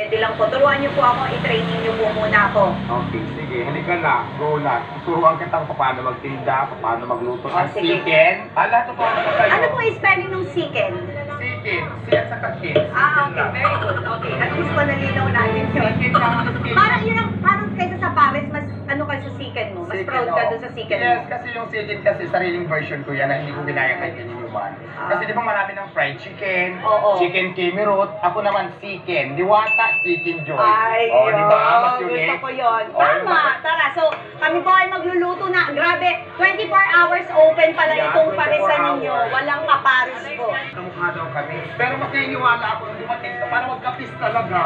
ready lang po. Turuan niyo po ako, i-training niyo po muna ako. Okay, sige. Halika na. Go na. Tuturuan kita kung paano magtinda, paano magluto ng sige. chicken. Lahat ito paano tayo. Ano po yung spelling ng chicken? Chicken. Siya sa kakin. Okay. Very good. Okay. At least manalinaw natin yun. Chicken lang. Parang yun ang, parang kaysa sa Paris, mas ano ka sa chicken mo? Mas proud ka doon sa chicken mo? Yes, kasi yung chicken kasi sariling version ko yan na hindi ko binaya kay Kiniluman. Kasi di ba marami ng fried chicken, chicken kemirot, ako naman chicken, diwata, chicken joy. Ay, di ba? Mas unique. Gusto ko yun. Tama, tara. So, kami po ay magluluto na. Grabe, 24 hours open pala itong parisan ninyo. Walang kaparis po. Kamukha daw kami. Pero mas naniniwala ako nung dumating ka para magkapis talaga.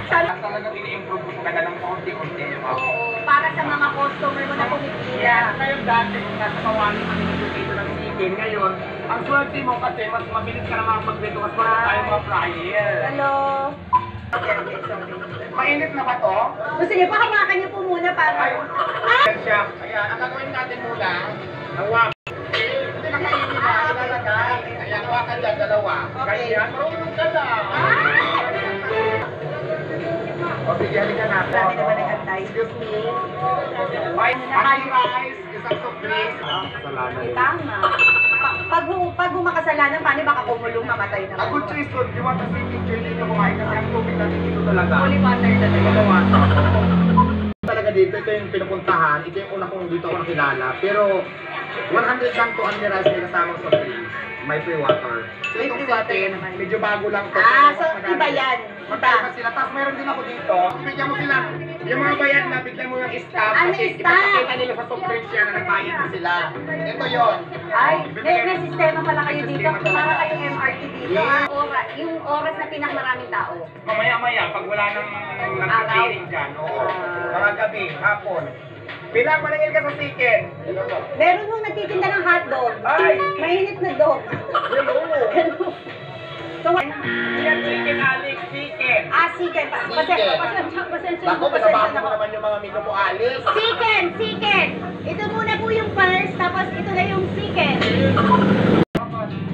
Sana, Talagang ini-improve ko talaga ng konti-konti. oo, para sa mga customer mo na pumipila. Ngayon dati, nasa mawali kami dito ng chicken. Ngayon, ang swerte mo kasi mas mabilis ka na makapagpito mas wala tayo mga fryer. Hello. Okay, sorry. Mainit na ba to? Gusto niyo pa hawakan niyo po muna para... Yan siya. Ayan, ang gagawin natin muna, hawak. Hindi na kainin na, ilalagay. Ayan, hawakan dyan, dalawa. Okay. Kaya, marunong ka na. O sige, halika na. Dami naman nag-antay. Excuse me. Honey rice, isang soft drinks. Kasalanan yun. Tama. Pag humakasalanan, paano baka kumulong mamatay na? A good choice ko, di ba kasi picture dito kumain kasi ang tubig natin dito talaga. Holy water talaga. Talaga dito, ito yung pinupuntahan, ito yung una kong dito ako nakilala. Pero 100 lang to ang rice may kasamang soft drinks. May free water. So May itong free water sa atin, naman. medyo bago lang to. So iba yan. Magkaiba sila. Tapos meron din ako dito. Bigyan mo sila. Yung mga bayan na, bigyan mo yung staff. May Kasi staff. ipapakita nila sa soft drinks yan na nagbayad na sila. Ito yon. Ay, may sistema pala kayo dito. Para kayong MRT dito. Yung oras na pinakamaraming tao. Mamaya-maya, pag wala nang nag-clearing dyan. Oo. Mga gabi, hapon. Bilang maningil ka sa chicken. Meron nung nagtitinda ng hotdog. Ay! Mainit na dog. Hello. So, Yan, chicken, Alex, chicken. chicken. Pasensya Ako, pinabako mo naman yung mga menu mo, Alex. Chicken. Ito muna po yung first, tapos ito na yung chicken.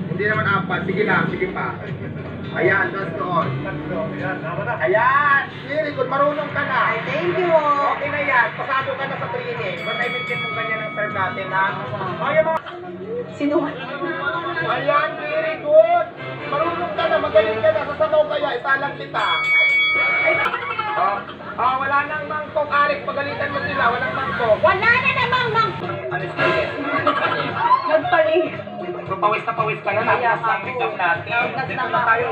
Hindi naman apat. Sige lang, sige pa. Ayan, that's doon. Ayan, very good. Marunong ka na. Ay, thank you. Okay na yan. Pasado ka na sa training. Basta i-maintain mo ganyan ang serve natin, ha? O, yung mga... Ayan, very good. Marunong ka na, magaling ka na. Sasabaw kaya, isalang kita. Wala nang mangkok, Alex. Pagalitan mo sila, walang mangkok. Wala na namang Alis na yan. nagpaling. So, pawis na pawis ka na. Nakas lang pick-up natin. Dito na tayo.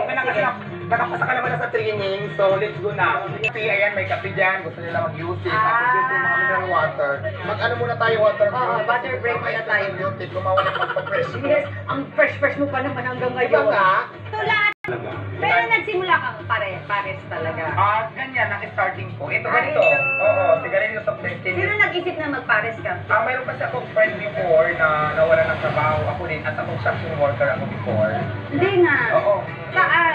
Nakapasa ka naman na sa training. So, let's go na. Kasi, ayan, may kape dyan. Gusto nila mag-use it. Tapos yung mga mineral water. Mag-ano muna tayo, water break. Oo, water break muna tayo. Gumawa ng magpa-fresh. Yes, ang fresh mo pa naman hanggang Iba ngayon. nga. Ito lahat. Pero nagsimula kang pares talaga. Ganyan ang starting ko. Ito Ay, ganito. ito. Oo, sigarilyo sa Sino 15. nag-isip na magpares ka? Mayroon kasi akong friend before na nawala ng trabaho. Ako din at akong construction worker ako before. Hindi nga. Oo. Saan?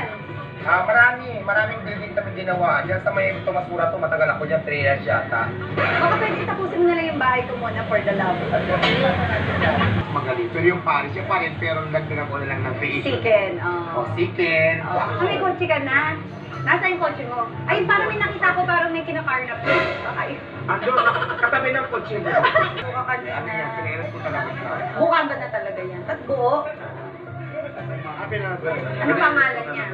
Maraming building kami ginawa. Diyan sa may Tomasura to, matagal ako dyan, 3 years yata. Baka pwede tapusin mo na lang yung bahay ko muna for the love. Magaling. Pero yung Paris, pero nagdagan ko na lang ng creation. Chicken. Chicken. May kotse ka na? Nasa yung kotse mo? Ay, parang may nakita ko, parang may kinakarnap. Ay. Andun, katabi ng kotse mo. Mukha ka na. Pinilas ko talaga siya. Mukha ba na talaga yan? Tatbuo? Ano pangalan niya?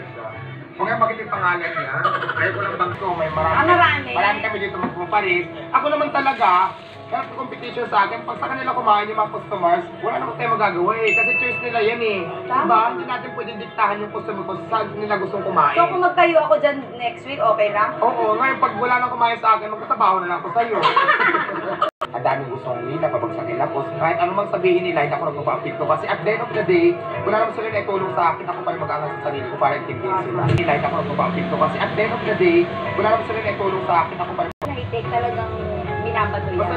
Kung nga magiging pangalan niya, ayaw ko ng bangko, may marami. Marami. Marami kami dito magpaparis. Ako naman talaga, kaya competition sa akin, pag sa kanila kumain yung mga customers, wala naman tayo magagawa eh. Kasi choice nila yan eh. Diba? Hindi natin pwedeng diktahan yung customer kung saan nila gustong kumain. So kung magtayo ako dyan next week, okay lang? Oo, ngayon pag wala nang kumain sa akin, magkatabaho na lang ako sa'yo. Ang daming gusto nila, pabagsakin ako. Kahit ano mang sabihin nila, hindi ako nagpapa-apekto. Kasi at the end of the day, wala naman sila na itulong sa akin, ako pa rin mag-aangat sa sarili ko para intindihin sila. Hindi ako nagpapa-apekto. Kasi at the end of the day, wala naman sila na itulong sa akin, ako pa rin Na-take talagang binabato yan. basta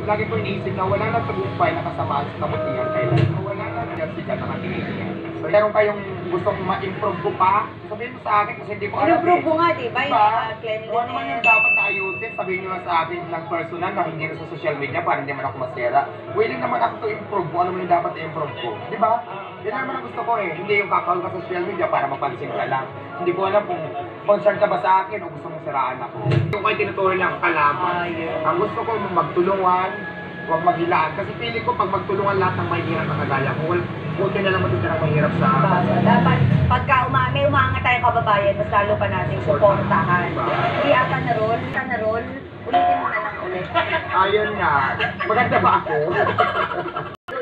lagi ko iniisip na wala na tagumpay na kasamaan sa kabutihan kailan. Wala na siya sila nakatingin. meron kayong gustong ma-improve ko pa, sabihin mo sa akin kasi hindi ko alam Improve mo nga, di ba? Yung Diba? cleanliness. Kung ano man yung dapat na ayusin, sabihin nyo lang sa akin ng personal na hindi na sa social media para hindi man ako masira. Willing naman ako to improve kung ano man yung dapat i-improve ko. Diba? Yan naman ang gusto ko eh. Hindi yung kakawal ka sa social media para mapansin ka lang. Hindi ko alam kung concerned ka ba sa akin o gusto mong siraan ako. Yung kayo tinutuloy lang kalaban. Ang gusto ko magtulungan, huwag maghilaan. Kasi feeling ko pag magtulungan lahat ng mahihirap na kagaya ko, buti na lang matitirang mahirap sa Dapat pagka may umangat tayong kababayan, mas lalo pa natin suportahan. Hindi ata na roll, ulitin mo na lang ulit. Ayun nga. Maganda ba ako?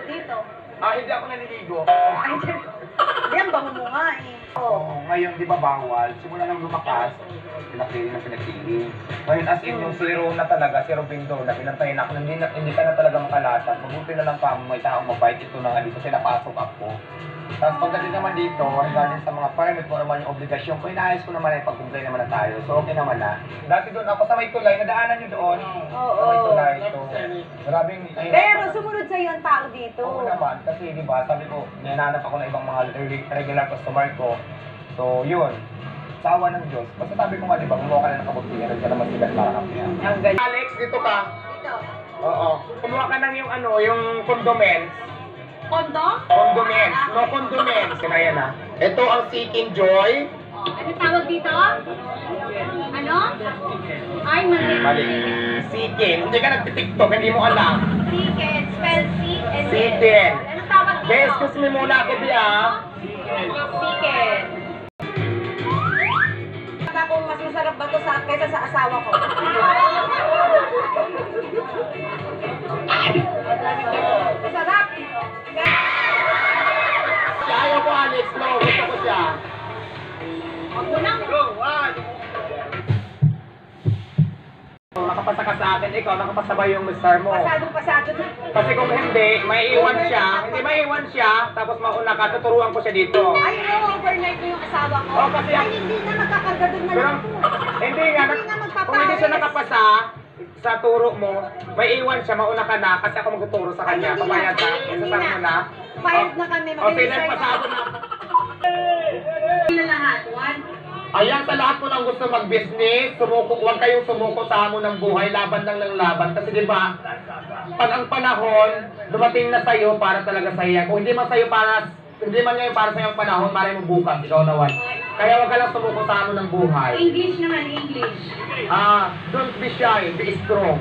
Dito. Hindi ako naliligo. Ay, yan, bango mo nga eh. Ngayon, di ba bawal? Simula nang lumakas, pinakili ng pinagpili. Ngayon, as in yung zero na talaga, zero window na pinantayin ako, hindi ka na talaga makalatag. Mabuti na lang pa, may taong mabait ito na nga dito, kasi napasok ako. Tapos pagdating naman dito, regarding sa mga permit mo naman yung obligasyon ko, inaayos ko naman ay pag-comply naman na tayo. So okay naman na. Dati doon ako sa may tulay, nadaanan nyo doon. Sa may tulay. So, maraming... Pero sumunod sa'yo ang tao dito. Oo naman, kasi di ba, sabi ko, nananap ako ng ibang mga regular customer ko. So yun, sa awa ng Diyos. Basta sabi ko nga, di ba, kumuha ka na ng kabutihan, ka naman sigat para kami. Alex, dito ka. Dito. Oo. Kumuha ka ng yung ano, yung condiments. Kondo? Condiments, no condiments. Kaya na. Ito ang Seeking Joy. Ano tawag dito? Ano? Ay, mali. Mali. Seeking. Hindi ka nagtitiktok, hindi mo alam. Chicken. Spell C and Seeking. Ano tawag dito? Bes, excuse me muna ako, Bia. Chicken. Kung mas masarap ba to kaysa sa asawa ko? Masarap! Ayaw ko, Alex. No, gusto ko siya. Huwag mo nang. Nakapasa ka sa akin, ikaw nakapasabay yung mister mo. Pasado. Kasi kung hindi, maiiwan siya, tapos mauna ka, tuturuan ko siya dito. Ay, no, overnight ko yung asawa ko. Oh, kasi Ay, hindi na magkakarga doon na Pero, lang po. hindi nga, kung hindi siya nakapasa sa turo mo, may iwan siya, mauna ka na, kasi ako magtuturo sa kanya. Ay, hindi Pabayad na. ka, Hindi isasama na. mo na. Fired na kami. O, sige, pasado na. Sila lahat. One. Ayan, sa lahat po ng gusto mag-business, huwag kayong sumuko sa hamon ng buhay, laban lang ng laban. Kasi di ba, pag ang panahon, dumating na sa'yo para talaga sa'yo. Kung hindi man ngayon para sa'yo ang panahon, maray mo bukas, ikaw naman. Kaya huwag ka lang sumuko sa hamon ng buhay. English naman, English. Don't be shy, be strong.